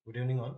Good evening, all.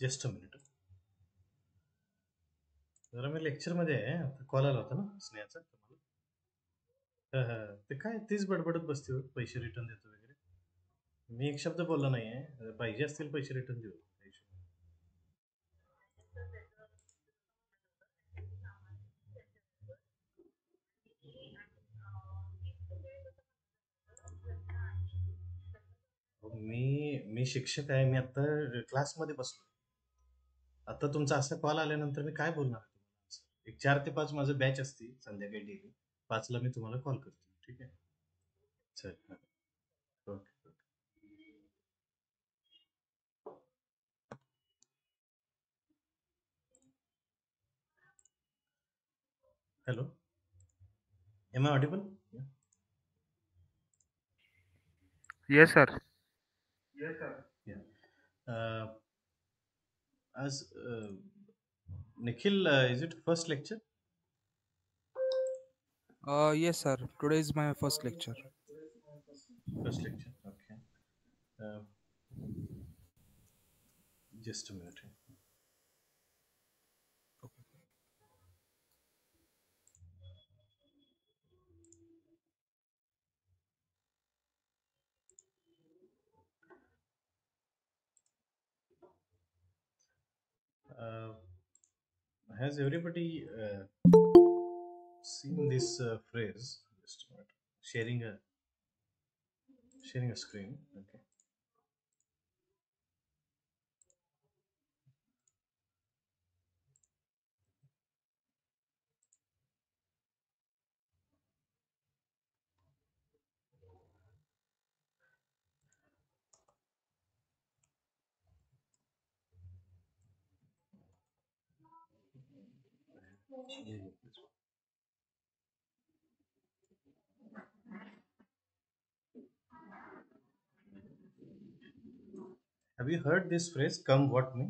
Just a minute. जरा मी लेक्चरमध्ये आहे. कॉल आला होता ना स्नेहाचा तुम्हाला. ते काय तीच बडबडत बसते हो, पैसे रिटर्न देतो वगैरे. मी एक शब्द बोललो नाहीये. पाहिजे असतील पैसे रिटर्न देऊ. काही issue नाही. मी मी शिक्षक आहे. मी आता क्लासमध्ये बसलो. आता तुमचा असा कॉल आल्यानंतर मी काय बोलणार आहे तुम्हाला? एक 4 ते 5 माझं बॅच असते संध्याकाळी डेली. 5 ला मी तुम्हाला कॉल करतो. ठीक आहे? चल. Okay. Hello. Am I audible? Yes, sir. Yeah. As Nikhil, is it first lecture? Yes, sir. Today is my first lecture. First lecture. Okay. Uh, just a minute. Uh, has everybody seen this phrase? Just a minute. Sharing a screen. Okay. Yeah. Have you heard this phrase? Come what may.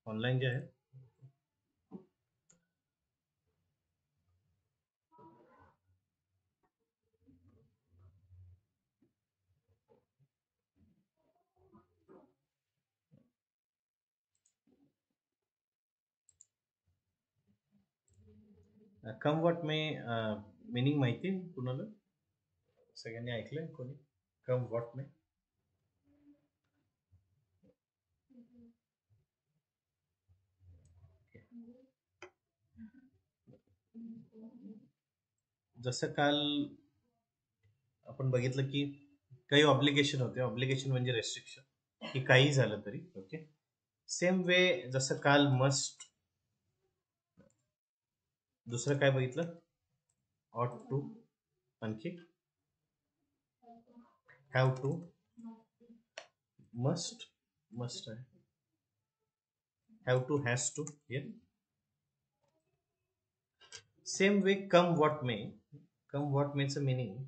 Online जे आहे. Come what may meaning माहिती आहे कुणाला? सगळ्यांनी ऐकलंय कोणी? Come what may. जसं काल आपण बघितलं की काही ऑब्लिगेशन होते. ऑब्लिगेशन म्हणजे रेस्ट्रिक्शन, की काही झालं तरी. ओके. सेम वे जसं काल मस्ट, दुसरं काय बघितलं? ऑट टू, आणखी have to, must, Must I? Have to, has to. Yeah. Same way, come what may. Come what may's a meaning.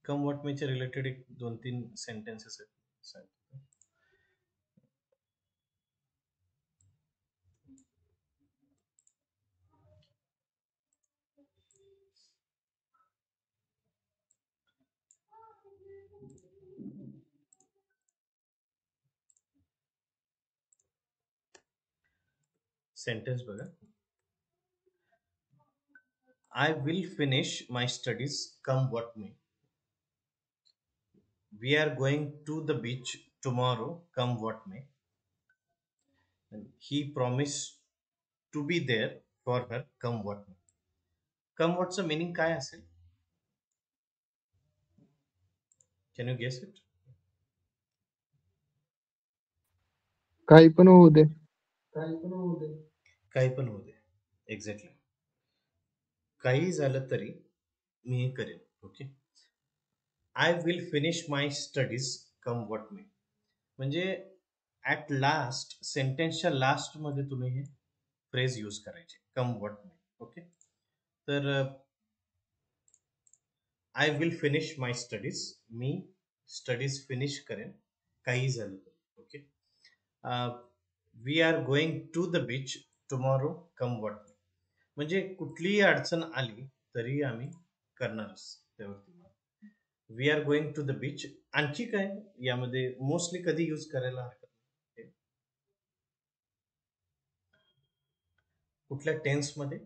Come what mayच्या रिलेटेड एक 2-3 सेंटेन्सेस आहेत. सेंटेन्स बघा. I will finish my studies come what may. We are going to the beach tomorrow come what may. And he promised to be there for her come what may. Come what's meaning काय असेल? Can you guess it? काही पण होऊ दे. काही पण होऊ दे. Exactly. काही झालं तरी मी हे करेन. Okay. I will finish my studies come what may. म्हणजे ॲट लास्ट, सेंटेन्सच्या लास्टमध्ये तुम्ही हे फ्रेज यूज करायचे, कम व्हॉट मे. ओके. तर I will finish my studies, मी स्टडीज फिनिश करेन काही झालं तर. Okay. We are going to the beach tomorrow come what may. म्हणजे कुठलीही अडचण आली तरी आम्ही करणारच त्यावरती. We are going to the beach. आणखी काय यामध्ये मोस्टली कधी यूज करायला हरकत नाही? कुठल्या टेन्स मध्ये?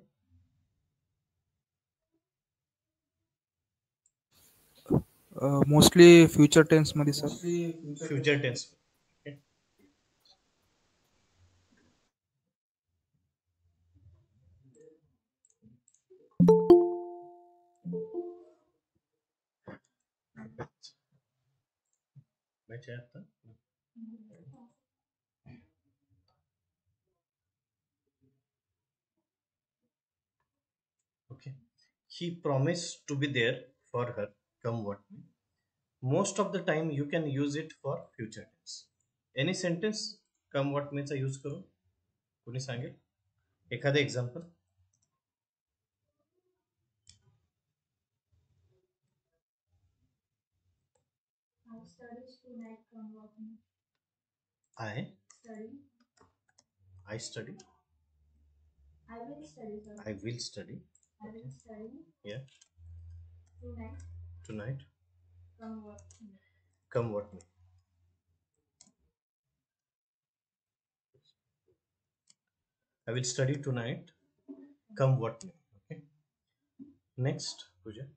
मोस्टली फ्युचर टेन्स मध्ये sir. Future tense. Okay. He promised to be there for her come what may. Most of the time you can use it for future tense. Any sentence come what may चा use करून कोणी सांगेल एखादं example? I study. I will study. Yeah. Tonight. Come what may. I will study tonight come what may. Okay. Next, Pooja.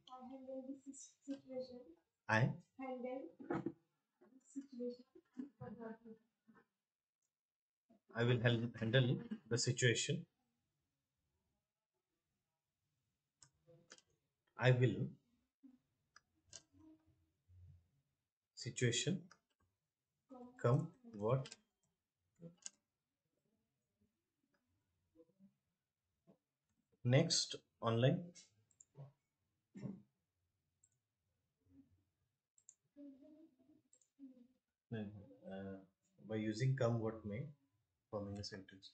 I will handle the situation. I will situation come what. Next, online. By using come what may forming a sentence.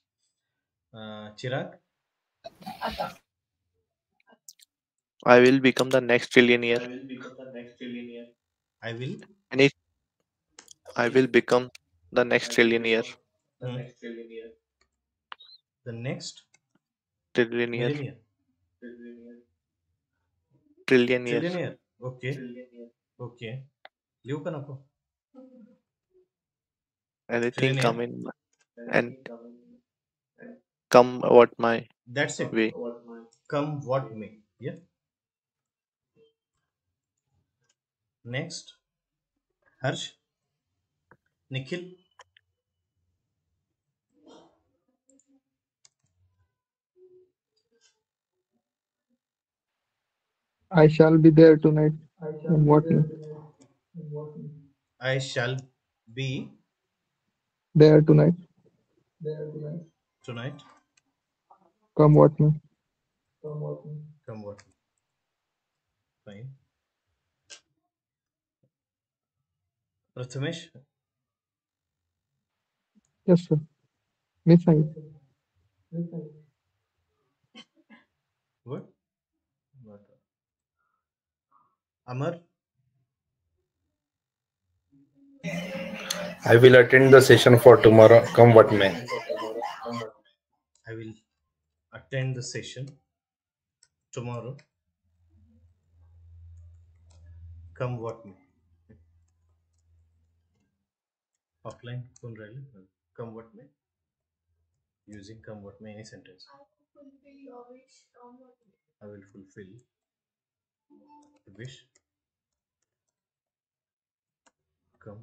Chirag. I will become the next trillionaire. I will. And if I will become the next trillionaire. The next Trillionaire. millionaire. Trillionaire. Trillionaire. Okay. Okay. लिहू का नको? Anything Trillionaire. come in and come what my That's it. way. Come what may. Yeah. Next, Harsh. Nikhil. I shall be there tonight. And what may. I shall be There tonight. tonight. Come what may. Come what may. Fine. Prathamesh. Yes, sir. मी सांगितलं. Good. Amar. I will attend the session for tomorrow, come what may. I will attend the session tomorrow, come what may. Offline कोण राहिले? Come what may. Using come what may any sentence. I will fulfill the wish. Come.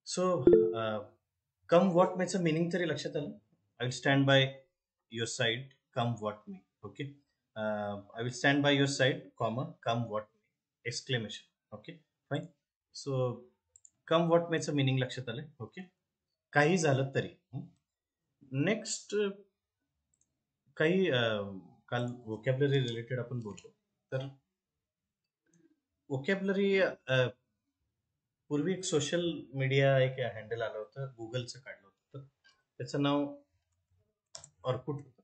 So, come what may चं meaning तरी लक्षात आलं? I will stand by your side, come what may. Okay. I will stand by your side, comma, come what may. Exclamation. Okay. Fine. So, come what may चं meaning लक्षात आलं. Okay. काही झालं तरी. नेक्स्ट काही काल वोकॅबलरी रिलेटेड आपण बोललो. तर वोकॅबलरी पूर्वी एक सोशल मीडिया एक हँडल आलं होतं, गुगलचं काढलं होतं. तर त्याचं नाव ऑर्कुट होतं.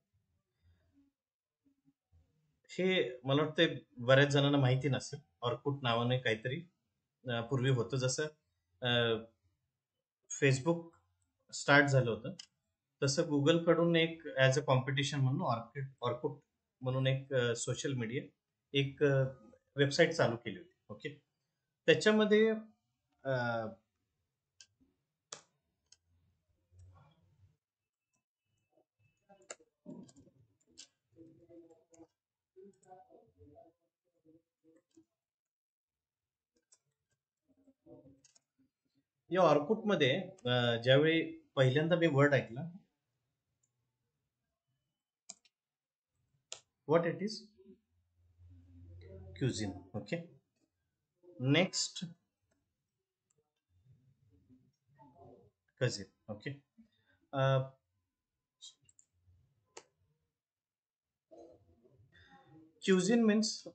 हे मला वाटतं बऱ्याच जणांना माहिती नसेल. ऑर्कुट नावाने काहीतरी पूर्वी होतं. जसं फेसबुक स्टार्ट झालं होतं तसं गुगल कडून एक ॲज अ कॉम्पिटिशन म्हणून ऑर्कुट म्हणून एक सोशल मीडिया एक वेबसाईट चालू केली होती. ओके. त्याच्यामध्ये या ऑर्कुट मध्ये ज्यावेळी पहिल्यांदा मी वर्ड ऐकला, what it is cuisine. Okay. Next cousin. Okay. Cuisine means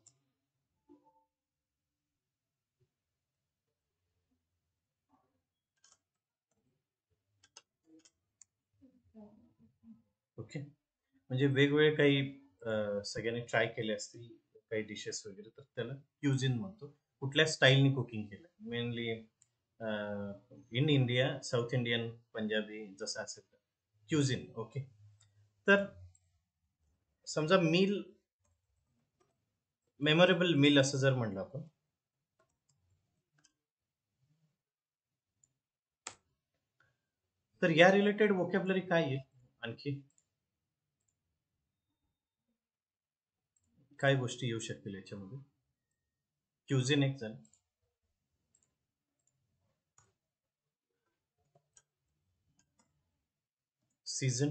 okay म्हणजे वेगवेगळे काही सगळ्यांनी ट्राय केले असतील काही डिशेस वगैरे, तर त्याला क्युझिन म्हणतो. कुठल्या स्टाईलनी कुकिंग केलं, mainly in India, south Indian, Punjabi जसं असेल तर क्युझिन. ओके. तर समजा मील, मेमोरेबल मील असं जर म्हणलं आपण, तर या रिलेटेड वोकॅबलरी काय आहे, आणखी काय गोष्टी येऊ शकतील याच्यामध्ये? क्युझिन एक झालं. सीझन,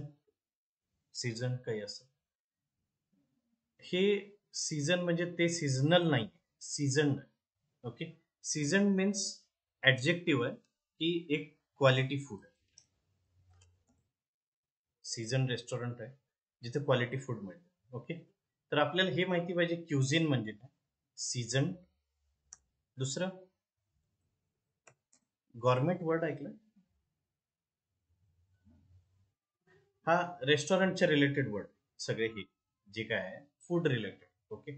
सीझन काही असं, हे सीझन म्हणजे ते सीझनल नाही, season. Okay. Season means adjective आहे की एक क्वालिटी फूड आहे. सीझन रेस्टॉरंट आहे जिथे क्वालिटी फूड मिळते. ओके. तर आपल्याला हे माहिती पाहिजे क्युझिन म्हणजे काय, सीझन. दुसरं गॉर्मेट वर्ड ऐकलं, हा रेस्टॉरंटच्या रिलेटेड वर्ड सगळे हे जे काय आहे फूड रिलेटेड. ओके.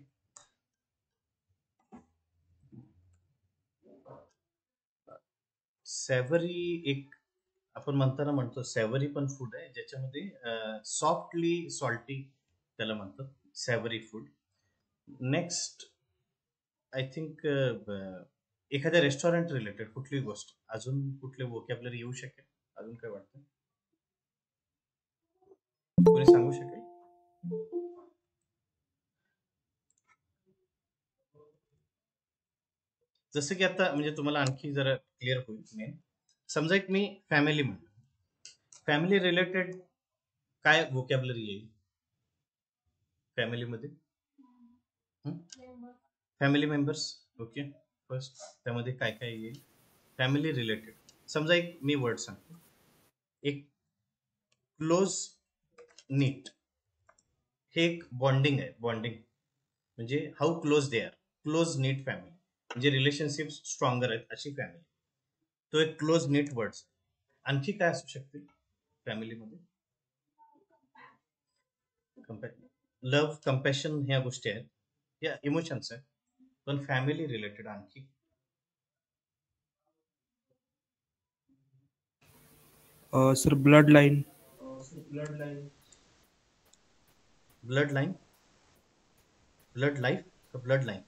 सॅव्हरी एक आपण म्हणताना म्हणतो, सॅव्हरी पण फूड आहे ज्याच्यामध्ये सॉफ्टली सॉल्टी त्याला म्हणतात सॅव्हरी फूड. नेक्स्ट आय थिंक एखाद्या रेस्टॉरंट रिलेटेड कुठली गोष्ट, अजून कुठले वोकॅबलरी येऊ शकेल, अजून काय वाटतं, कोणी सांगू शकेल? जसं की आता म्हणजे तुम्हाला आणखी जरा क्लिअर होईल. मेन समजा एक मी फॅमिली म्हणतो, फॅमिली रिलेटेड काय वोकॅबलरी येईल फॅमिलीमध्ये? Family members. ओके. फर्स्ट त्यामध्ये काय काय येईल फॅमिली रिलेटेड? समजा एक मी वर्ड सांगतो, एक क्लोज नीट, हे एक बॉन्डिंग आहे. बॉन्डिंग म्हणजे how close they are, close knit family. म्हणजे रिलेशनशिप स्ट्रॉंगर आहेत अशी फॅमिली. तो एक क्लोज नेट वर्ड्स. आणखी काय असू शकतील फॅमिलीमध्ये? लव्ह, कम्पॅशन ह्या गोष्टी आहेत, या इमोशन्स आहेत, पण फॅमिली रिलेटेड आणखी sir blood line. Blood line, blood life का blood line?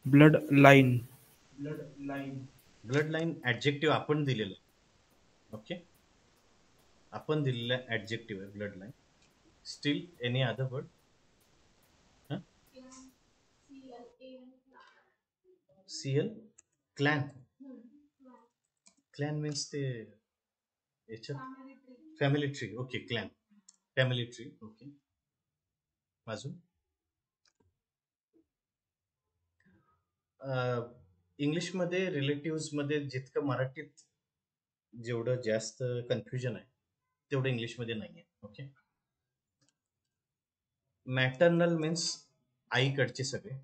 Blood line. Blood line adjective आपण दिलेलं. ओके, आपण दिलेलं ऍडजेक्टिव्ह आहे blood line. Still any other word? C L, clan. Clan means ते याच्यात family tree. Okay, clan, family tree. Okay, अजून इंग्लिशमध्ये रिलेटिव्हमध्ये जितकं मराठीत जेवढं जास्त कन्फ्युजन आहे तेवढं इंग्लिशमध्ये नाही आहे. ओके, मॅटर्नल मीन्स आईकडचे सगळे.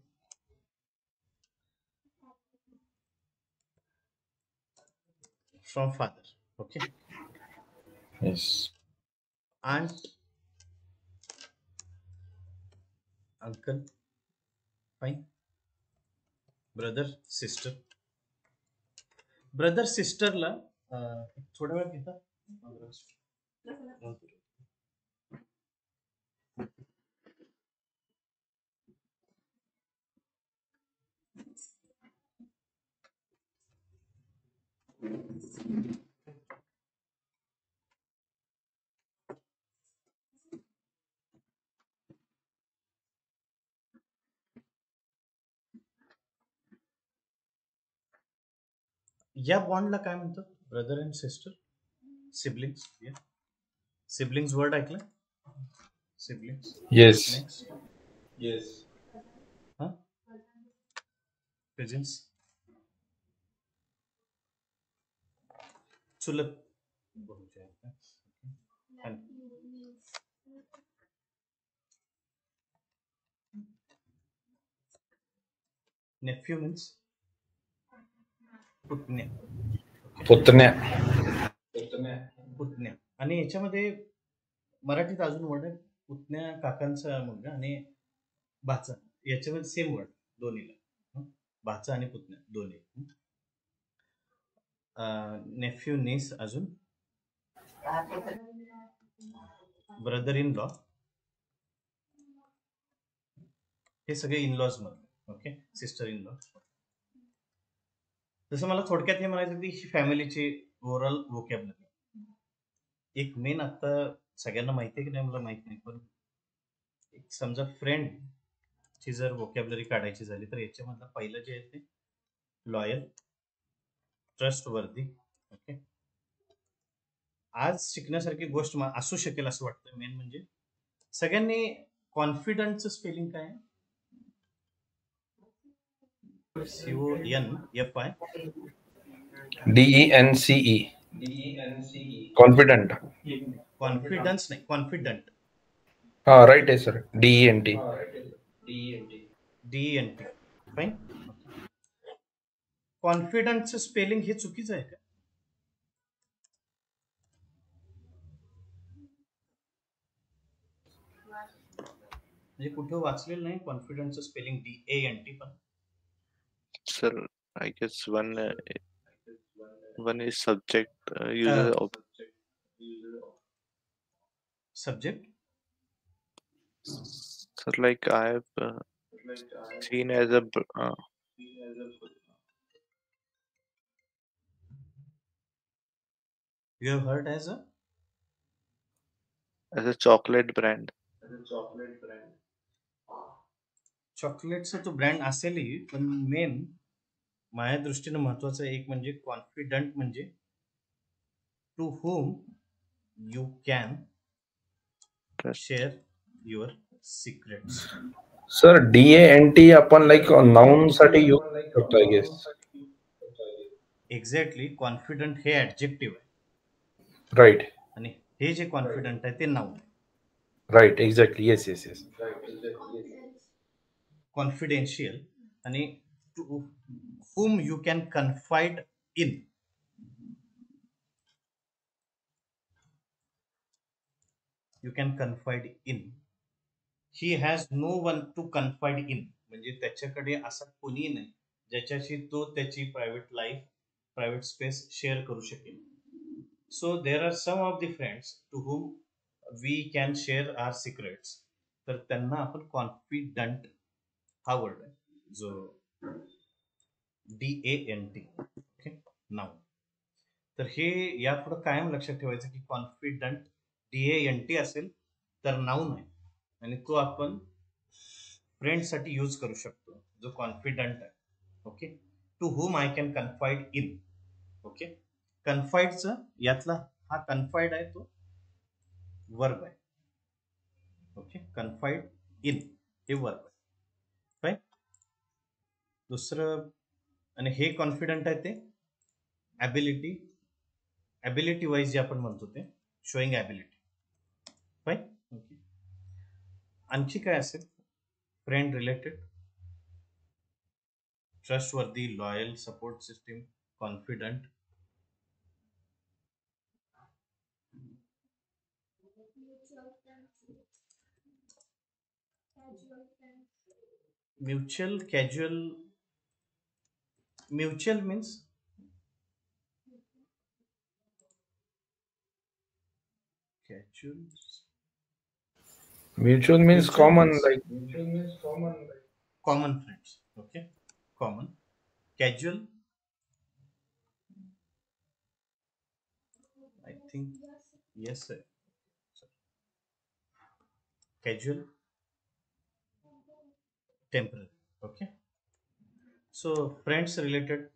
From father. Okay, Yes. aunt, uncle, fine. Brother, sister. Brother सिस्टरला थोडा वेळ घेता. या बॉन्डला काय म्हणतात? Brother and sister, siblings. Siblings word ऐकलं? सिबलिंग्स. Yes. नेक्स्ट. हा, कझिन्स, चुलत भाऊचे आहेत का? नेफ्यू मीन्स पुतण्या. Putnya. पुतण्या. आणि याच्यामध्ये मराठीत अजून वर्ड आहे पुतण्या, काकांचा मुलगा आणि भाचा. याच्यामध्ये सेम वर्ड दोन्हीला. भाचा आणि पुतण्या दोन्ही. नेफ्यू, नीस. अजून ब्रदर इन लॉ. हे सगळे इनलॉज मध्ये. Okay, sister in law. जसं मला थोडक्यात हे म्हणायचं की ही फॅमिलीची ओव्हरऑल वोकॅबलरी. एक मेन आता सगळ्यांना माहिती आहे की नाही मला माहित नाही, पण एक समजा फ्रेंड ची जर वोकॅबलरी काढायची झाली तर याच्यामधलं पहिलं जे आहे ते लॉयल, ट्रस्ट वर्दी. ओके, आज शिकण्यासारखी गोष्ट असू शकेल असं वाटतं मेन म्हणजे सगळ्यांनी कॉन्फिडंटचं स्पेलिंग काय आहे? CONFI. DENCE. Confident. कॉन्फिडन्स नाही, confident. Right, yes, sir. DENT. DENT. Fine. कॉन्फिडंटचं स्पेलिंग हे चुकीचं आहे का? म्हणजे कुठं वाचलेलं नाही कॉन्फिडंटचं स्पेलिंग DANT. पण Sir, I guess one is subject. User subject. Sir, like I have seen as a You have heard as a chocolate brand. चॉकलेटचा तो ब्रँड असेलही, पण मेन माझ्या दृष्टीनं महत्वाचं एक म्हणजे कॉन्फिडंट म्हणजे to whom you can share your secrets. Sir, DANT आपण like noun साठी यूज करतो I guess. एक्झॅक्टली, कॉन्फिडंट हे ऍडजेक्टिव्ह आहे Right. आणि हे जे कॉन्फिडंट आहे ते नाउन आहे. Right. Exactly. Yes. कॉन्फिडेन्शियल आणि to whom you can confide in. You can confide in. He has no one to confide in. म्हणजे त्याच्याकडे असा कोणी नाही ज्याच्याशी तो त्याची private life, private space share करू शकेल. So there are some of the friends to whom we can share our secrets. तर त्यांना आपण कॉन्फिडंट हा वर्ड आहे जो DANT. ओके, नाव. तर हे यापुढे कायम लक्षात ठेवायचं की कॉन्फिडंट DANT असेल तर नाऊन आहे आणि तो आपण फ्रेंडसाठी यूज करू शकतो जो कॉन्फिडंट आहे. Okay, to whom I can confide in. Okay, कन्फाइडचं यातला हा कन्फाइड आहे तो वर्ब आहे. ओके, कन्फाइड इन हे वर्ब आहे. राईट. दुसरं आणि हे कॉन्फिडंट आहे ते ॲबिलिटी वाईज जे आपण म्हणतो ते शोईंग ॲबिलिटी. राईट. ओके, आणखी काय असेल friend related? Trustworthy, loyal, support system, confident. Mutual, casual. Mutual means casual. Mutual means Mutual common, means like common friends. Okay, common. Casual, I think yes sir. Casual, temporary. Okay, so friends related.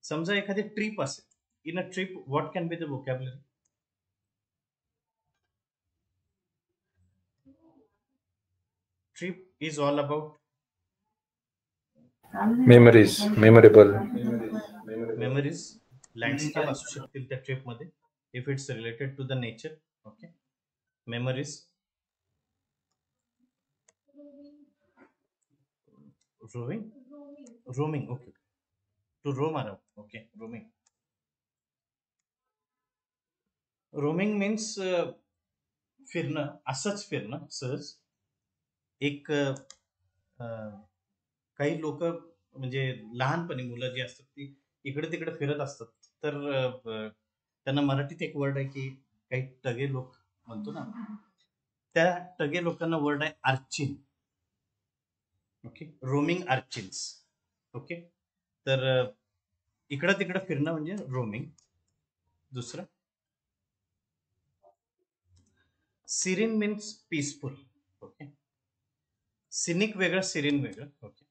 समजा एखादी trip असेल. In a trip what can be the vocabulary? Trip is all about memories, memorable. memories. Landscape असू शकतील त्या trip मध्ये if it's related to the nature. Okay, memories. Roaming. Okay, to roam around. Okay, roaming means फिरणं, असंच फिरणं सहज. एक काही लोक म्हणजे लहानपणी मुलं जी असतात ती इकडे तिकडे फिरत असतात. तर त्यांना मराठीत एक वर्ड आहे की काही टगे लोक म्हणतो ना, त्या टगे लोकांना वर्ड आहे urchin. Okay, roaming urchins. Okay, तर इकडं तिकडं फिरणं म्हणजे रोमिंग. दुसरं serene means peaceful. Okay, scenic वेगळं, सिरीन वेगळं. Okay,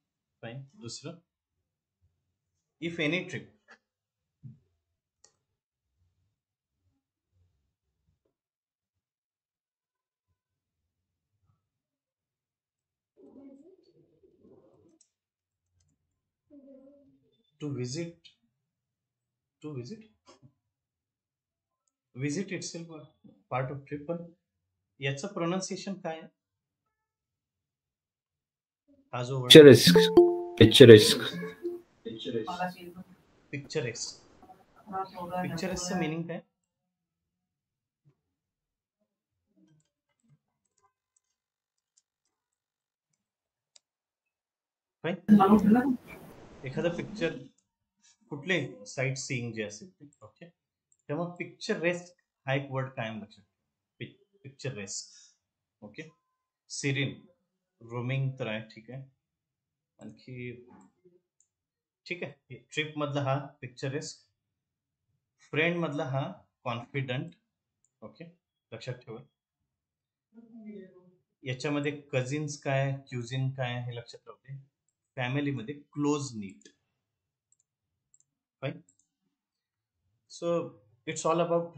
fine. दुसरं if any trip. To visit itself part of trip. पण याचं प्रोनाउन्सिएशन काय आहे? हा जो वर्ड पिक्चरेस्कचं मीनिंग काय? एखादं पिक्चर कुठले साईट सीइंग जे असेल ते. ओके, तेव्हा पिक्चर रेस्ट हा एक वर्ड कायम लक्षात. Picture rest. Okay, Sirin, roaming तर आहे. ठीक आहे, आणखी ठीक आहे. ट्रिप मधला हा पिक्चर रेस्ट, फ्रेंड मधला हा कॉन्फिडंट. ओके, लक्षात ठेवा. याच्यामध्ये कझिन्स काय, क्युझिन काय हे लक्षात राहते. फॅमिलीमध्ये close knit. Fine. So it's all about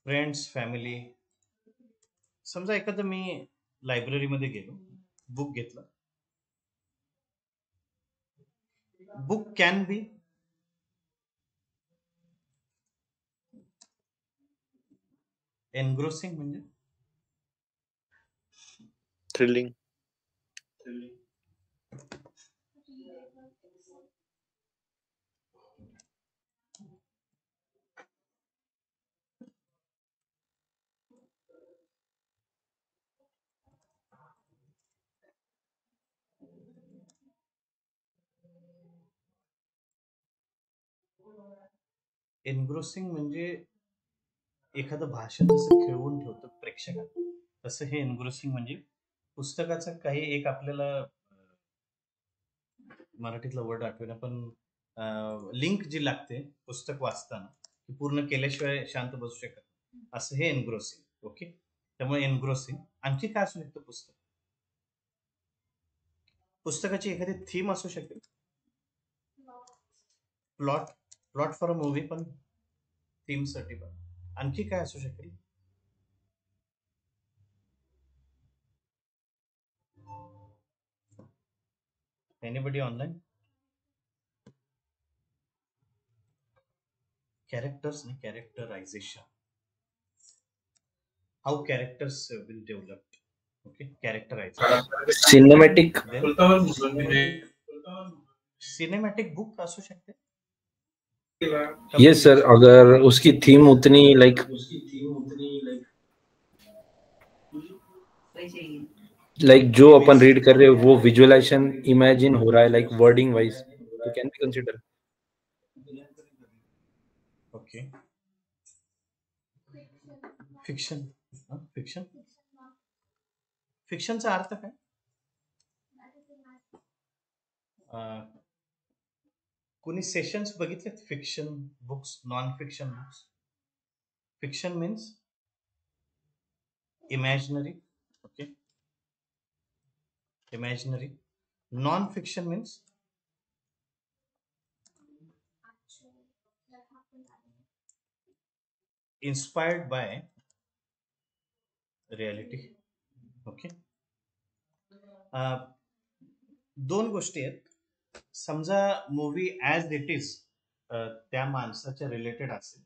friends, family. समजा एखादं मी लायब्ररीमध्ये गेलो, बुक घेतला. बुक कॅन बी एनग्रोसिंग म्हणजे Thrilling. एनग्रोसिंग म्हणजे एखादं भाषण जसं खिळवून ठेवतं प्रेक्षकांना, तसं हे एनग्रोसिंग म्हणजे पुस्तकाचं काही एक आपल्याला मराठीतला वर्ड आठवेना, पण लिंक जी लागते पुस्तक वाचताना ती पूर्ण केल्याशिवाय शांत बसू शकत नाही. असं हे एनग्रोसिंग. ओके, त्यामुळे एनग्रोसिंग. आणखी काय असू शकतं पुस्तकाची एखादी थीम असू शकेल. Plot plot for a movie पण थीम साठी पण. आणखी काय असू शकेल? Anybody online? कॅरेक्टर्स नाही, characterisation. How characters will develop. Okay, characterisation. Cinematic. Cinematic book असू शकते. यस सर, अगर उसकी थीम उतनी लाइक जो अपन रीड कर रहे हैं वो विजुअलाइजेशन इमेजिन हो रहा है लाइक वर्डिंग वाइज, तो can be consider. Okay, fiction. Fiction, फिक्शनचा अर्थ काय? कोणी सेशन्स बघितलेत fiction books, non fiction books? Fiction means imaginary. Okay, imaginary. Non fiction means inspired by reality. Okay, दोन गोष्टी आहेत. समजा मूवी ॲज इट इज त्या माणसाच्या रिलेटेड असेल.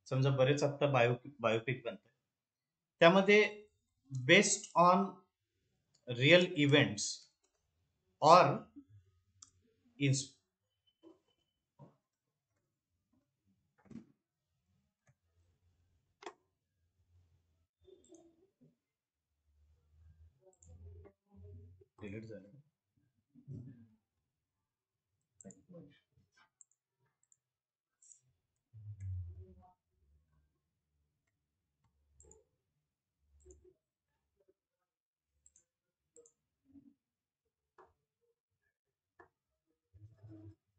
समजा बरेच आता बायोपिक बनतात, त्यामध्ये based on real events or delete झालं.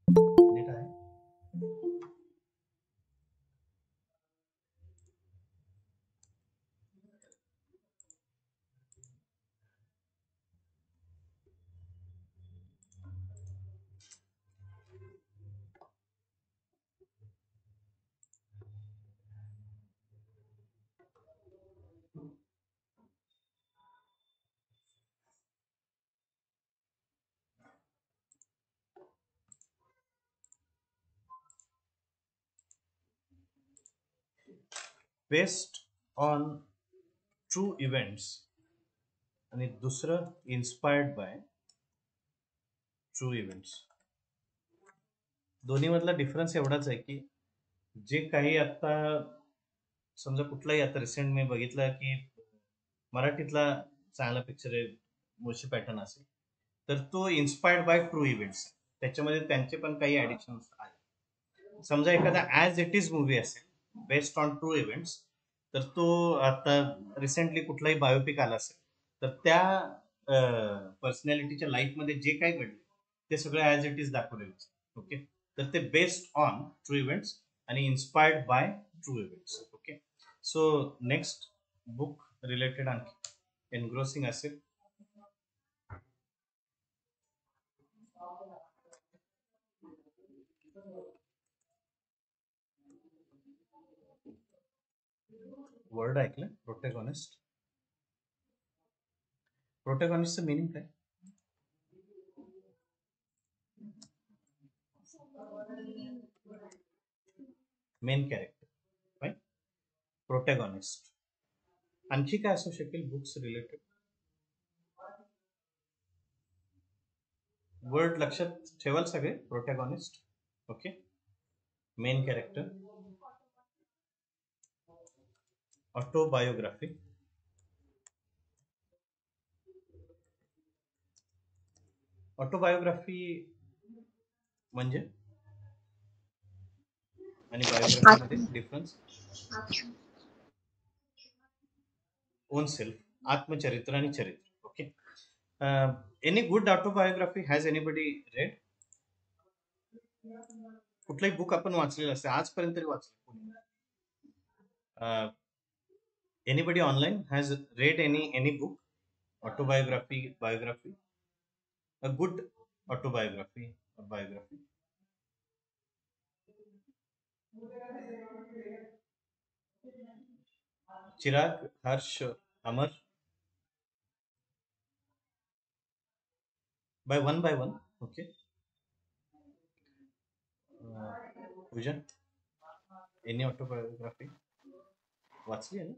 नीट आहे. बेस्ड ऑन ट्रू इव्हेंट्स आणि दुसरं इन्स्पायर्ड बाय ट्रू इव्हेंट्स. दोन्ही मधला डिफरन्स एवढाच आहे की जे काही आता समजा कुठलाही आता रिसेंट मी बघितलं की मराठीतला चांगला पिक्चर आहे मुळशी पॅटर्न असेल, तर तो इन्स्पायर्ड बाय ट्रू इव्हेंट्स. त्याच्यामध्ये त्यांचे पण काही ऍडिशन्स आहेत. समजा एखादा ॲज इट इज मूवी असेल बेस्ड ऑन ट्रू इव्हेंट्स, तर तो आता रिसेंटली कुठलाही बायोपिक आला असेल, तर त्या पर्सनॅलिटीच्या लाईफमध्ये जे काही घडले ते सगळं ॲज इट इज दाखवलेलं असतं. ओके, तर ते बेस्ड ऑन ट्रू इव्हेंट्स आणि inspired by true events. Okay, so next book related आणखी एनग्रोसिंग असेल. वर्ड ऐकलं प्रोटॅगॉनिस्ट. प्रोटॅगॉनिस्टचं मिनिंग काय? Main character, right? प्रोटॅगॉनिस्ट. आणखी काय असू शकेल बुक्स रिलेटेड? वर्ड लक्षात ठेवाल सगळे. Protagonist, okay, main character, autobiography. Autobiography म्हणजे आणि बायोग्राफी मध्ये डिफरन्स? ओन सेल्फ, आत्मचरित्र आणि चरित्र. ओके. Any good autobiography has anybody read? कुठलंही बुक आपण वाचलेलं असते आजपर्यंत तरी वाचलं? Anybody online has read any book autobiography, biography, a good autobiography or biography? Chirag, Harsh, Amar? by one, okay. Pooja, any autobiography वाचली आहे ना?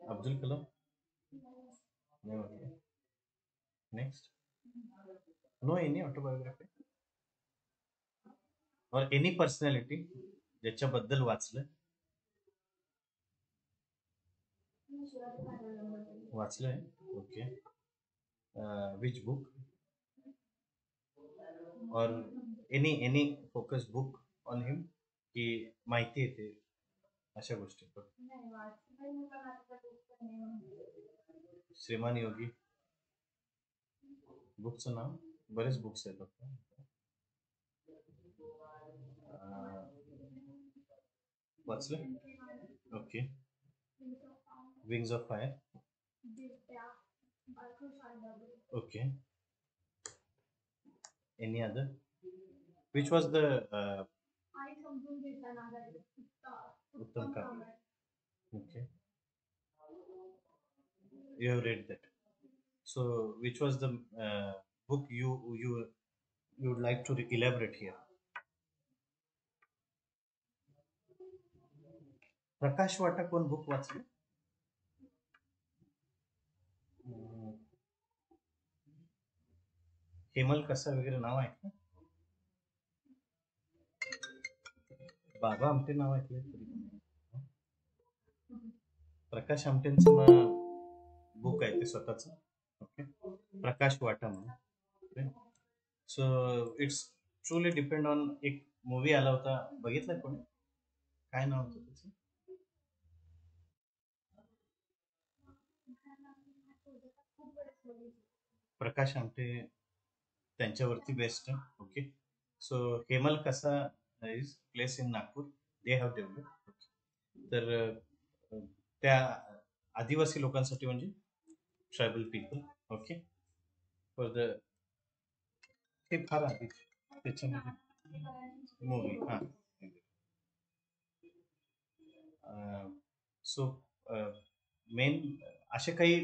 अब्दुल कलाम? नाही वाचली. Next, no any autobiography or any personality ज्याच्याबद्दल वाचलं? वाचलंय. ओके. Which book or any focus book on him की माहिती येते अशा गोष्टी? श्रीमान योगी बुकचं नाव? बरेच बुक्स आहेत आता. वाचलं? Okay. Wings of fire? Okay. Any other? Which was the Uttam Kavi? Okay. You have read that. So, which was the book you would like to elaborate here? प्रकाश वाटा कोण बुक वाचलं? हेमल कसा वगैरे नाव आहे का? बाबा आमटे नाव ऐकले? प्रकाश आमटेंचं बुक आहे ते स्वतःच. ओके. प्रकाश वाटा म्हणून. So it's truly depend on. एक मूवी आला होता, बघितलाय कोणी? काय नाव होतं त्याचं? प्रकाश आमटे त्यांच्यावरती बेस्ट आहे. ओके. सो हेमल कसा is place in Nagpur, they have develop. तर त्या आदिवासी लोकांसाठी म्हणजे tribal people. Okay. For the ते फार आधी त्याच्यामध्ये मूवी. हां. सो मेन असे काही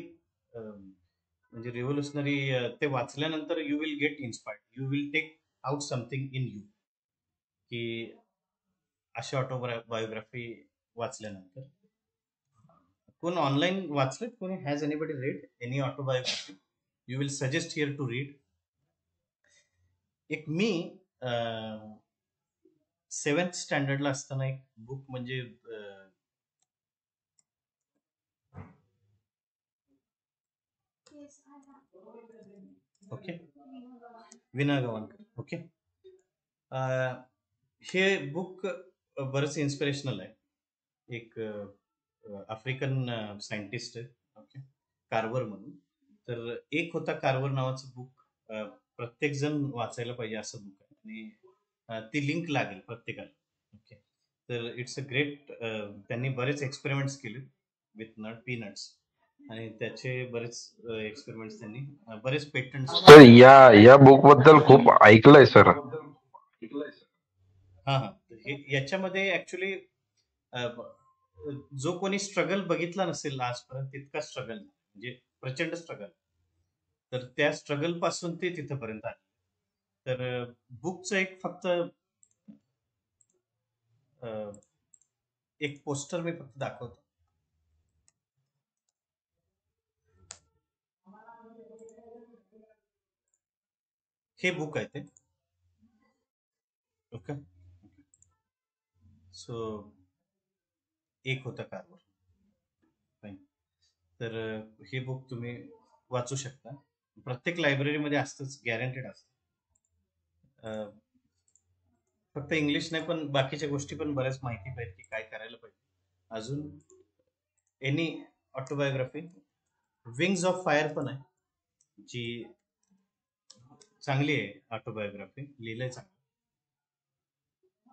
म्हणजे रिव्होल्युशनरी ते वाचल्यानंतर you will get inspired, you will take out something in you. की अशा ऑटोबायोग्राफी वाचल्यानंतर कोण ऑनलाईन वाचले? कोणी has anybody read any autobiography you will suggest here to read? एक मी 7th स्टँडर्डला असताना एक बुक म्हणजे ओके, विना गवाणकर. ओके. हे बुक बरंच इन्स्पिरेशनल आहे. एक आफ्रिकन सायंटिस्ट आहे. ओके. कार्वर म्हणून. तर एक होता कार्वर नावाचं बुक, प्रत्येक जण वाचायला पाहिजे असं बुक आहे आणि ती लिंक लागेल प्रत्येकाला. ओके. तर इट्स अ ग्रेट. त्यांनी बरेच एक्सपेरिमेंट्स केले विथ पीनट्स आणि त्याचे बरेच एक्सपेरिमेंट्स त्यांनी बरेच पेटंट. सर या बुक बद्दल खूप ऐकलंय सर. हा. याच्यामध्ये ऍक्च्युली जो कोणी स्ट्रगल बघितला नसेल आजपर्यंत तितका स्ट्रगल, म्हणजे प्रचंड स्ट्रगल, तर त्या स्ट्रगल पासून ते तिथपर्यंत आले. तर बुकचं एक फक्त एक पोस्टर मी फक्त दाखवतो. हे बुक आहे ते. ओके. सो एक होता कार्वर. फाईन. तर हे बुक तुम्ही वाचू शकता. प्रत्येक लायब्ररीमध्ये असतंच, गॅरंटेड असतं. फक्त इंग्लिश नाही पण बाकीच्या गोष्टी पण बऱ्याच माहिती पाहिजे की काय करायला पाहिजे. अजून any autobiography. Wings of fire पण आहे जी चांगली आहे ऑटोबायोग्राफी, लिहिलंय चांगलं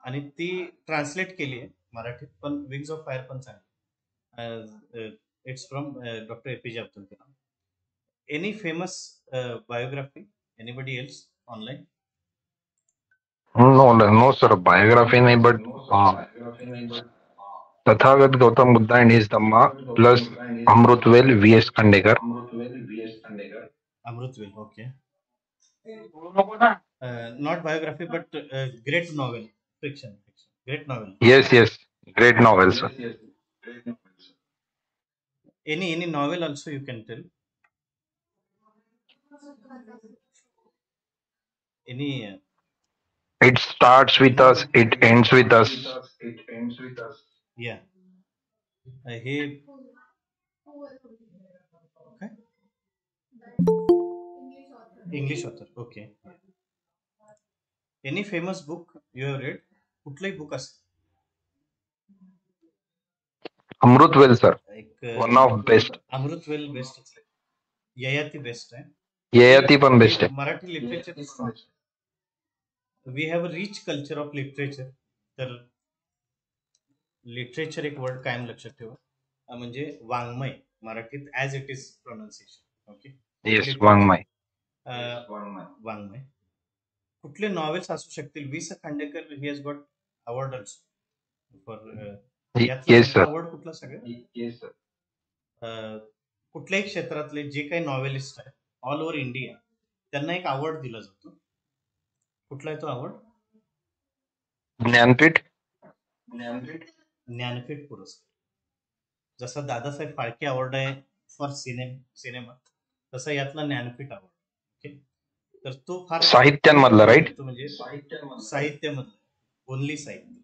आणि ती ट्रान्सलेट केली आहे मराठीत. पण विंग्स ऑफ फायर पण चांगली. It's from doctor APJ Abdul Kalam. Any famous biography, anybody else online? No sir, biography नाही, but Tathagat Gautam Buddha and his Dhamma plus Amrutvel V S. Khandekar. Amrutvel, okay. Not biography but great novel, fiction, great novel. Yes, great novel sir. Any novel also you can tell. Any It starts with us, it ends with us. yeah. He okay. English author, okay. Any famous book you have read? कुठलाही book असेल. Amritvel sir, एक one of best. Amritvel best आहे. Yayati best आहे. ययाती पण best आहे. Marathi literature we have a rich culture of literature. तर literature एक word कायम लक्षात ठेवा, म्हणजे वाङ्मय, मराठीत as it is pronunciation. Okay. Yes, वाङ्मय. वाङ्मय. कुठले नॉवेल्स असू शकतील? V S Khandekar, he has got award also for. Yes sir. Award कुठला सगळ्यात? कुठल्याही क्षेत्रातले जे काही नॉवेलिस्ट आहेत ऑल ओव्हर इंडिया, त्यांना एक अवॉर्ड दिला जातो. कुठला आहे तो अवॉर्ड? ज्ञानपीठ पुरस्कार. जसा दादासाहेब फाळके अवॉर्ड आहे फॉर सिनेमा, तसा यातला ज्ञानपीठ अवॉर्ड. ओके. तर तो फार साहित्यांमधला, राईट? तो म्हणजे साहित्यामधला, ओनली साहित्य.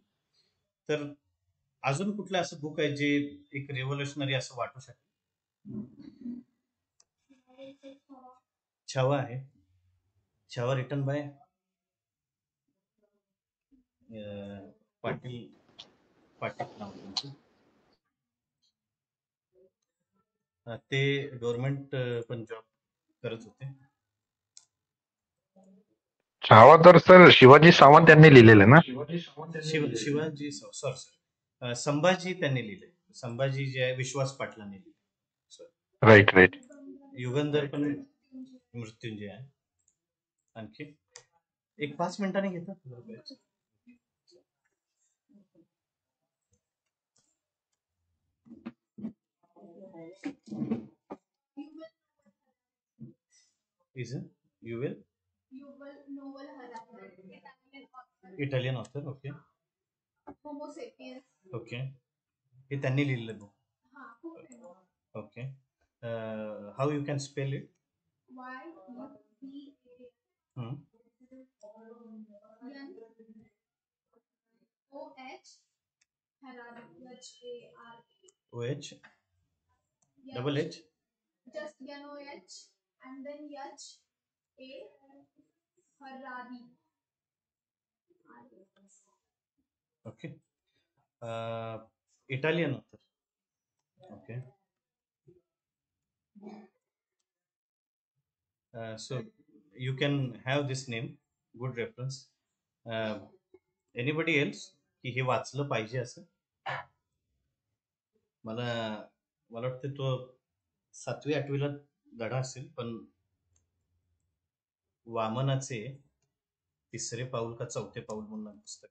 तर अजून कुठलं असं बुक आहे जे एक रेव्होल्युशनरी असं वाटू शकतं? छावा आहे. छावा रिटन बाय पाटील नाव त्यांचं. ते गव्हर्नमेंट पण जॉब करत होते. छावा तर सर शिवाजी सावंत यांनी लिहिलेलं ना? शिवाजी सॉरी संभाजी त्यांनी लिहिले. संभाजी जे आहे विश्वास पाटलांनी लिहिले. राईट. युगंधर पण मृत्युंजय आहे. आणखी एक 5 मिनिटांनी घेतात. Is it? You will? Italian author, okay. Homo sapiens. Okay. हे त्यांनी लिहिलेलं book. Okay. How you can spell it? OH double H just NOH and then HA Harari. Okay. Italian author. Okay. So you can have this name, good reference. Anybody else की हे वाचलं पाहिजे असं? मला वाटतं तो 7वी 8वीला धडा असेल. पण वामनाचे तिसरे पाऊल का चौथे पाऊल म्हणून पुस्तक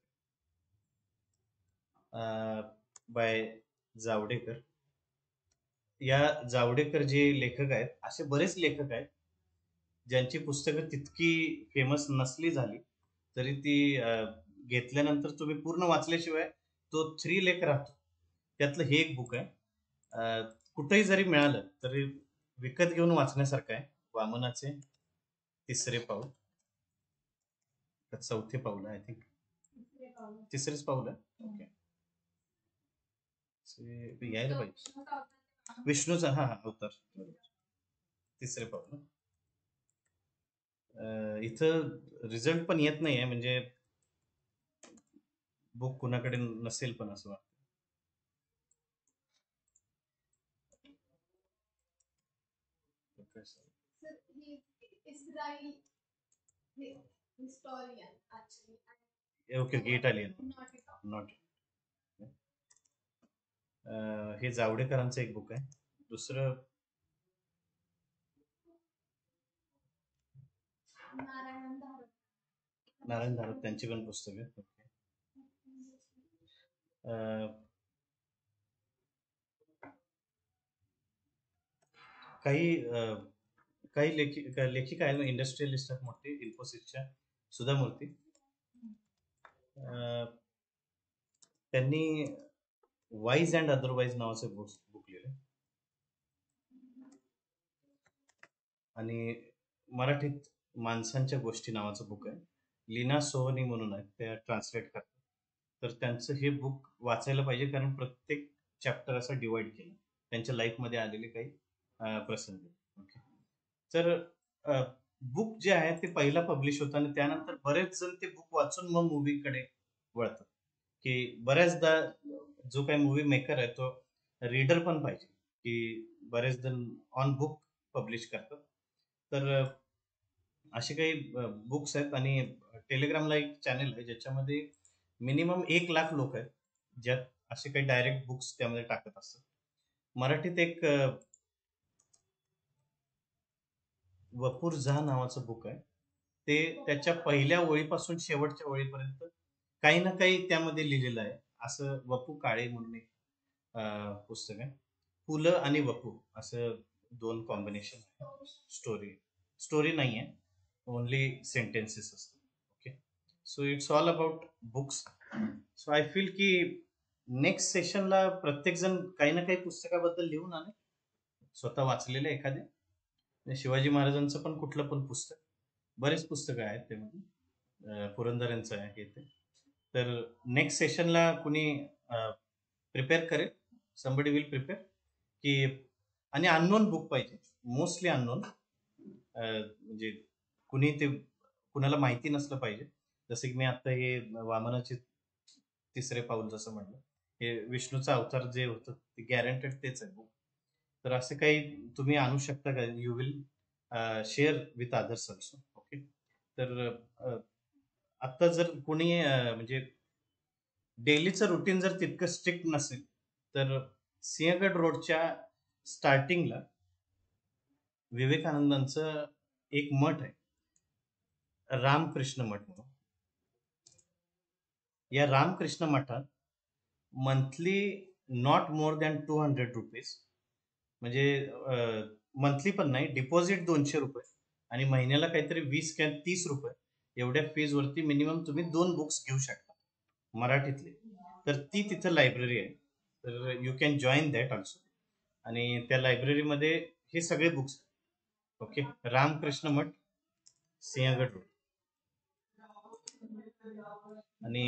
बाय जावडेकर. या जावडेकर जे लेखक आहेत, असे बरेच लेखक आहेत ज्यांची पुस्तकं तितकी फेमस नसली झाली तरी ती घेतल्यानंतर तुम्ही पूर्ण वाचल्याशिवाय तो 3 लेख राहतो. त्यातलं हे एक बुक आहे. कुठेही जरी मिळालं तरी विकत घेऊन वाचण्यासारखं आहे. वामनाचे तिसरे पाऊल का चौथे पाऊल, आय थिंक तिसरेच पाऊल आहे. ओके. यायला पाहिजे. विष्णूचा अवतार, तिसरे पाऊल. इथं रिझल्ट पण येत नाही आहे, म्हणजे बुक कुणाकडे नसेल पण असं वाटतं. Sir, he Israeli historian actually. Okay, Italian Not at all. Not. हे जावडेकरांचं एक बुक आहे. दुसरं Narayan Dharat. नारायण धारप, त्यांची पण पुस्तकं आहेत. ओके. काही काही लेखिका आहेत, इंडस्ट्रियलिस्ट आहेत मोठे, इन्फोसिसच्या सुधा मूर्ती. त्यांनी वाईज अँड अदरवाईज नावाचं बुक लिहिलं आणि मराठीत माणसांच्या गोष्टी नावाचं बुक आहे. लीना सोहनी म्हणून आहे, त्या ट्रान्सलेट करतात. तर त्यांचं हे बुक वाचायला पाहिजे, कारण प्रत्येक चॅप्टर असा डिवाइड केला त्यांच्या लाईफमध्ये आलेले काही प्रसंग. ओके. तर बुक जे आहे ते पहिला पब्लिश होतं आणि त्यानंतर बरेच जण ते बुक वाचून मग मूवीकडे वळतात. की बऱ्याचदा जो काही मूवी मेकर आहे तो रीडर पण पाहिजे, की बरेच जण ऑन बुक पब्लिश करतात. तर असे काही बुक्स आहेत आणि टेलिग्रामला एक चॅनल आहे ज्याच्यामध्ये मिनिमम 1,00,000 लोक आहेत, ज्यात असे काही डायरेक्ट बुक्स त्यामध्ये टाकत असतात. मराठीत एक वपूर झा नावाचं बुक आहे. ते त्याच्या पहिल्या ओळीपासून शेवटच्या ओळीपर्यंत काही ना काही त्यामध्ये लिहिलेलं आहे. असं वपू काळे म्हणून एक पुस्तक आहे. पु ल आणि वपू असं 2 कॉम्बिनेशन आहे. स्टोरी नाही आहे, ओनली सेंटेन्सेस असतात. Okay. So it's all about books. So I feel की नेक्स्ट सेशनला प्रत्येक जण काही ना काही पुस्तकाबद्दल लिहून आले, स्वतः वाचलेले एखादे. शिवाजी महाराजांचं पण कुठलं पण पुस्तक, बरेच पुस्तकं आहेत त्यामध्ये, पुरंदरेंचं आहे ते. तर नेक्स्ट सेशनला कुणी प्रिपेअर करेल, समबडी विल प्रिपेअर, की आणि अननोन बुक पाहिजे, मोस्टली अननोन, म्हणजे कुणी ते कुणाला माहिती नसलं पाहिजे. जसं की मी आता हे वामनाचे तिसरे पाऊल जसं म्हटलं, हे विष्णूचा अवतार जे होतं ते गॅरंटेड तेच आहे बुक. तर असं काही तुम्ही आणू शकता का? You will share with others also. Okay. तर आता जर कोणी म्हणजे डेलीचं रुटीन जर तितकं स्ट्रिक्ट नसेल, तर सिंहगड रोडच्या स्टार्टिंगला विवेकानंदांचं एक मठ आहे, रामकृष्ण मठ म्हणून. या रामकृष्ण मठात monthly not more than 200 rupees, म्हणजे मंथली पण नाही, डिपॉझिट 200 रुपये आणि महिन्याला काहीतरी 20 किंवा 30 रुपये एवढ्या फीज वरती मिनिमम तुम्ही 2 बुक्स घेऊ शकता मराठीतले. तर ती तिथं लायब्ररी आहे, तर you can join that also. आणि त्या लायब्ररीमध्ये हे सगळे बुक्स. ओके. रामकृष्ण मठ, सिंहगड रोड. आणि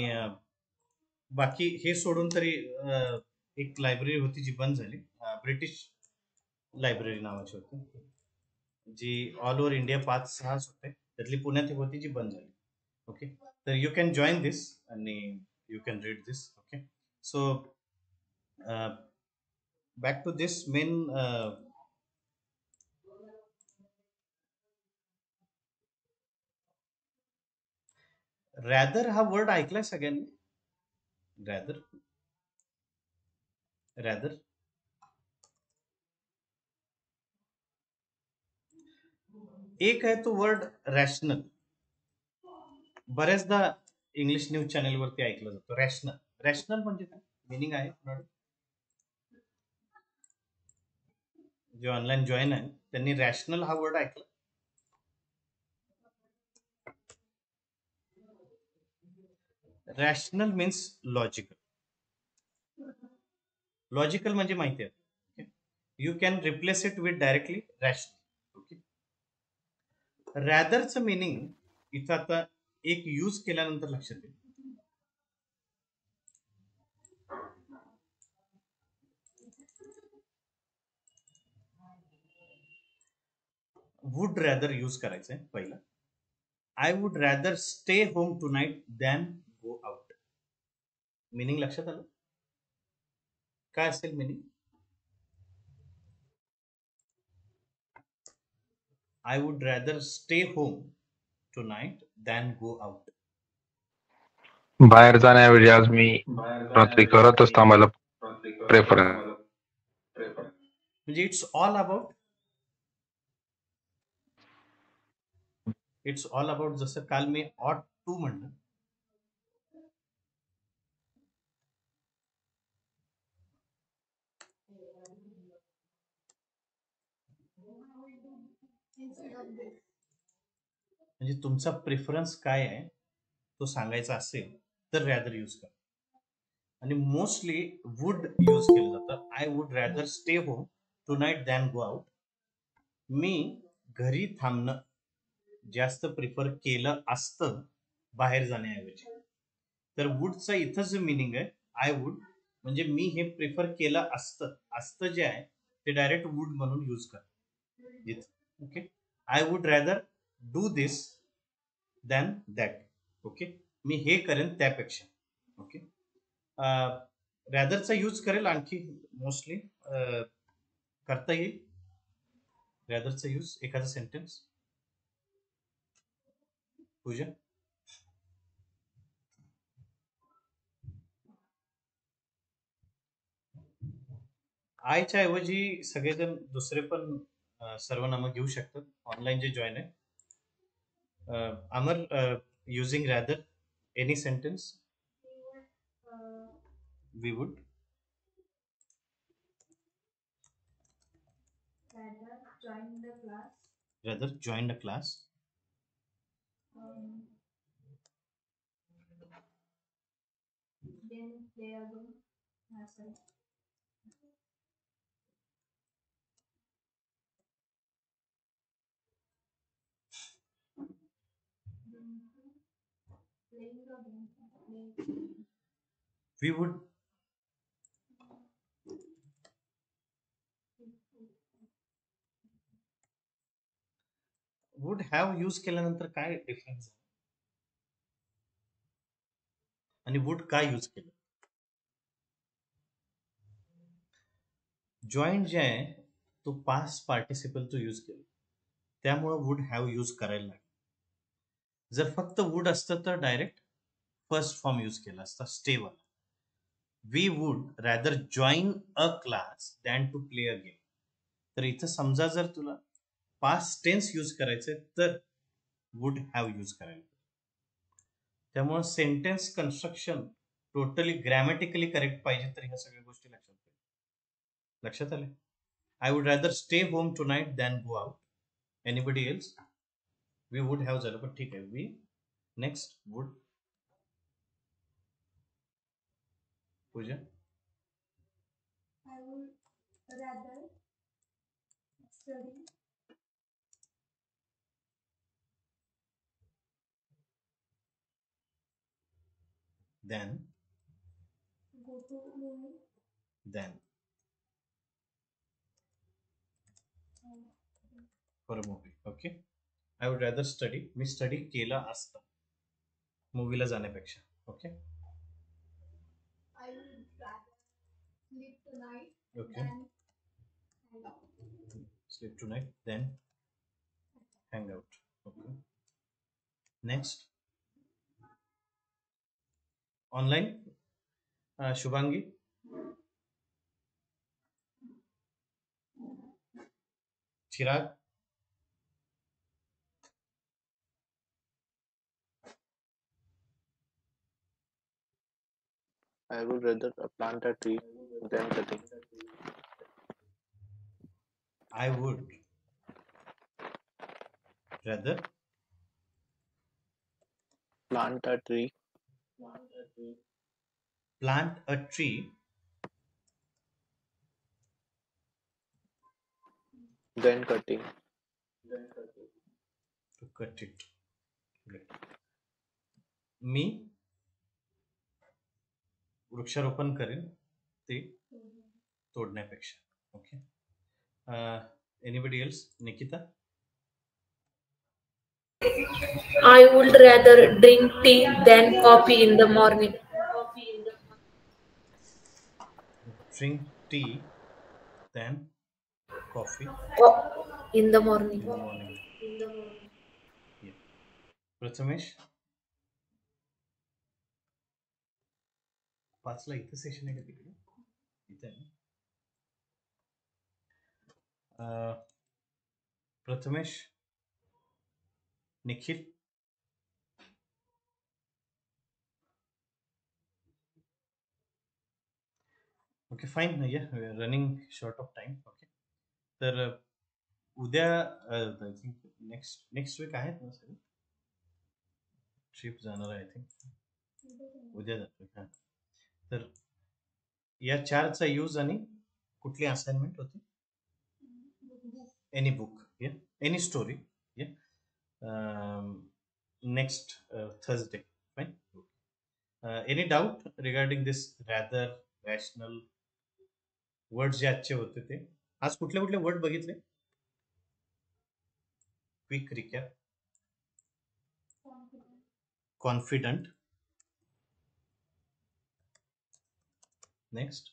बाकी हे सोडून तरी एक लायब्ररी होती जी बंद झाली, ब्रिटिश लायब्ररी नावाची होती, जी ऑल ओव्हर इंडिया 5-6 होते, त्यातली पुण्यात एक होती जी बंद झाली. ओके. तर यू कॅन जॉईन दिस आणि you can read this. Okay. So back to this main. Rather हा वर्ड ऐकलाय सगळ्यांनी? Rather, rather. एक आहे तो वर्ड रॅशनल. बऱ्याचदा इंग्लिश न्यूज चॅनल वरती ऐकलं जातं रॅशनल. रॅशनल म्हणजे काय मिनिंग आहे? जे ऑनलाईन जॉईन आहे त्यांनी रॅशनल हा वर्ड ऐकला? Rational means logical. लॉजिकल म्हणजे माहिती आहे, you can replace it with directly rational. Okay. रॅदरचं मिनिंग इथं आता एक यूज केल्यानंतर लक्षात येईल. वुड रॅदर यूज करायचंय पहिला. I would rather stay home tonight than go out. Meaning लक्षात आलं? काय असेल meaning? I would rather stay home tonight than go out. बाहेर जाण्याऐवजी आज मी रात्री घरातच थांबायला प्रेफरन्स. म्हणजे इट्स ऑल अबाउट जसं काल मी ऑट टू म्हणलं. Instead of this. म्हणजे तुमचा प्रेफरन्स काय आहे तो सांगायचा असेल तर रॅदर यूज करा. आणि मोस्टली वुड यूज केलं जातं. I would rather stay home tonight than go out. मी घरी थांबणं जास्त प्रिफर केलं असतं बाहेर जाण्याऐवजी. तर वुडचा इथं जे मिनिंग आहे आय वुड म्हणजे मी हे प्रिफर केलं असतं जे आहे ते डायरेक्ट वुड म्हणून यूज करा इथं. Okay. I would rather do this than that. Okay. मी हे करेन त्यापेक्षा. ओके. रॅदरचा यूज करेल आणखी मोस्टली करता येईल रॅदरचा यूज एखादा सेंटेन्स. पूजा. आयच्या ऐवजी सगळेजण दुसरे पण सर्वनामं घेऊ शकतात ऑनलाईन जे जॉईन आहे. Amar using rather any sentence. We would we would rather join the class. Rather join the class. Then play a game. Sorry. Playing a game. We would would have use केल्यानंतर काय difference आणि would काय use केलं? Joint जे आहे तो past पार्टिसिपलचं use केलं त्यामुळं वुड हॅव यूज करायला लागेल. जर फक्त वुड असतं तर डायरेक्ट फर्स्ट फॉर्म यूज केला असता स्टेवाला. We would rather join a class than to play a game. तर इथं समजा जर तुला पास्ट टेन्स यूज करायचंय तर वुड हॅव यूज करायला. त्यामुळं sentence construction totally grammatically correct पाहिजे तर ह्या सगळ्या गोष्टी लक्षात आले. I would rather stay home tonight than go out. Anybody else? We would have झालं पण ठीक आहे. We next would. Pooja. I would rather study. Then Go to movie. then for a movie. Okay. I would rather study. Me study केला असता मूवीला जाण्यापेक्षा. Okay. I would rather sleep tonight Okay. than hang out. Sleep tonight then hang out. Okay. Next. Online. Shubhangi. Chirag. I would rather plant a tree than cutting. I would rather Plant a tree plant a tree than cutting. to cut it. Great. मी वृक्षारोपण करेन ते तोडण्यापेक्षा. ओके. Anybody else? Nikita. I would rather drink tea than coffee in the morning. drink tea than coffee In the morning. in the morning. Yeah. Prathamesh, 5ला इथं session आहे का तिकडे? इथे आहे ना? Prathamesh, Nikhil, okay fine. Running short of time. Okay, तर उद्या आय थिंक नेक्स्ट वीक आहेत ना सर? ट्रिप जाणार आहे आय थिंक उद्या जातो. हां, तर या 4चा यूज आणि कुठली असाइनमेंट होती? एनी बुक, या एनी स्टोरी, या next Thursday. Fine. Any doubt regarding this rather, rational word जे आजचे होते ते? आज कुठले कुठले वर्ड बघितले? Quick recap. Confident. Next.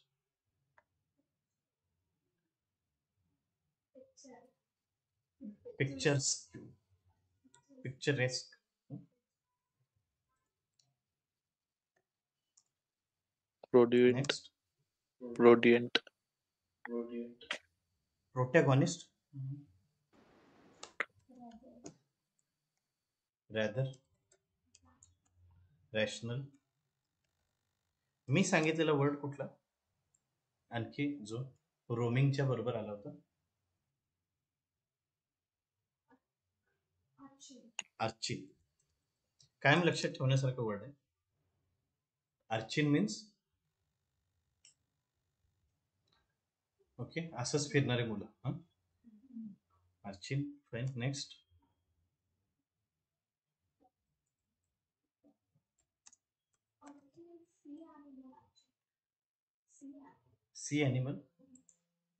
Pictures, picturesque. Radiant. Next. Radiant. Protagonist. Rather, rational. मी सांगितलेला वर्ड कुठला आणखी जो रोमिंगच्या बरोबर आला होता? अर्चिन. कायम लक्षात ठेवण्यासारखं वर्ड आहे. अर्चिन मीन्स ओके असंच फिरणारे मुलं. हां, urchin. Fine. Next. Sea animal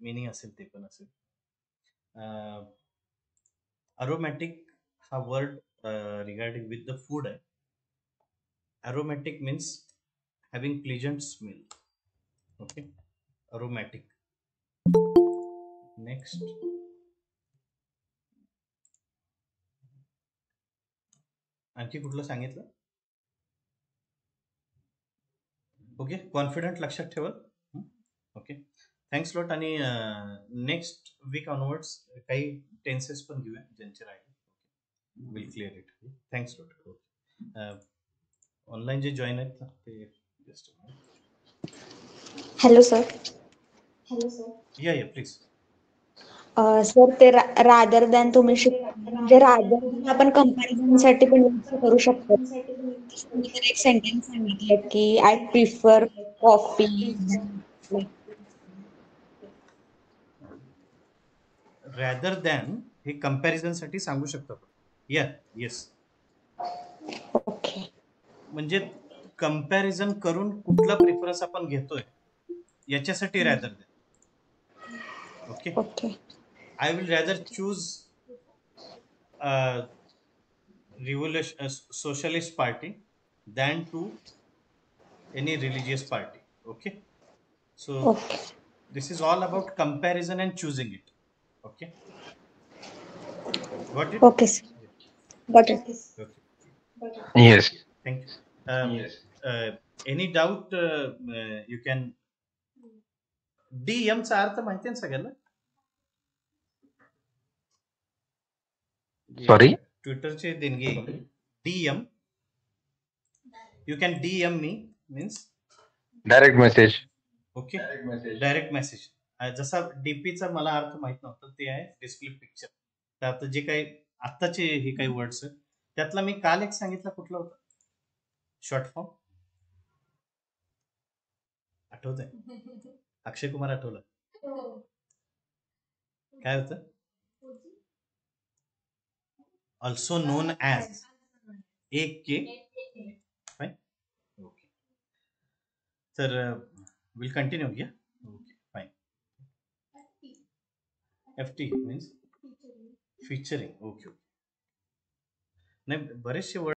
meaning असेल ते पण असेल. अरोमॅटिक हा word regarding with the food आहे. Aromatic means having pleasant smell. Okay, aromatic. Next. आणखी कुठलं सांगितलं? ओके, कॉन्फिडंट लक्षात ठेवा. Okay, thanks lot. आणि नेक्स्ट वीक ऑनवर्ड्स काही टेन्सेस पण घेऊया ज्यांचे राहिले. Okay, will clear it. Thanks lot. Online जे जॉईन आहेत ना ते जस्ट हॅलो सर. या प्लीज. सर ते रादर दॅन तुम्ही म्हणजे रादर आपण कंपॅरिझन साठी पण यूज करू शकतो. तुम्ही तर एक सेंटेन्स सांगितलं की I prefer coffee. Rather than हे कंपॅरिझन साठी सांगू शकतो आपण. येस. ओके. म्हणजे कंपॅरिझन करून कुठला प्रेफरन्स आपण घेतोय याच्यासाठी rather than. Okay, okay. I will rather choose socialist party than to any religious party. Okay, so okay. this is all about comparison and choosing it. Okay, got it? Okay sir. Got it. Okay, Yes. thank you. Any doubt? You can. DM चा अर्थ माहिती आहे सगळ्यांना? Sorry. ट्विटरचे देणगी. DM. You can DM me means Direct message. Okay, direct message. जसा डीपीचा मला अर्थ माहित नव्हता ते आहे डिस्प्ले पिक्चर. तर आता जे काही आत्ताचे हे काही वर्ड्स आहेत त्यातला मी काल एक सांगितला कुठला होता शॉर्ट फॉर्म आठवत आहे? अक्षय कुमार आठवलं? काय होतं? Also non as AK. Fine. Okay, तर विल कंटिन्यू. या okay fine. FT means featuring. Okay. नाही, बरेचसे वर्ड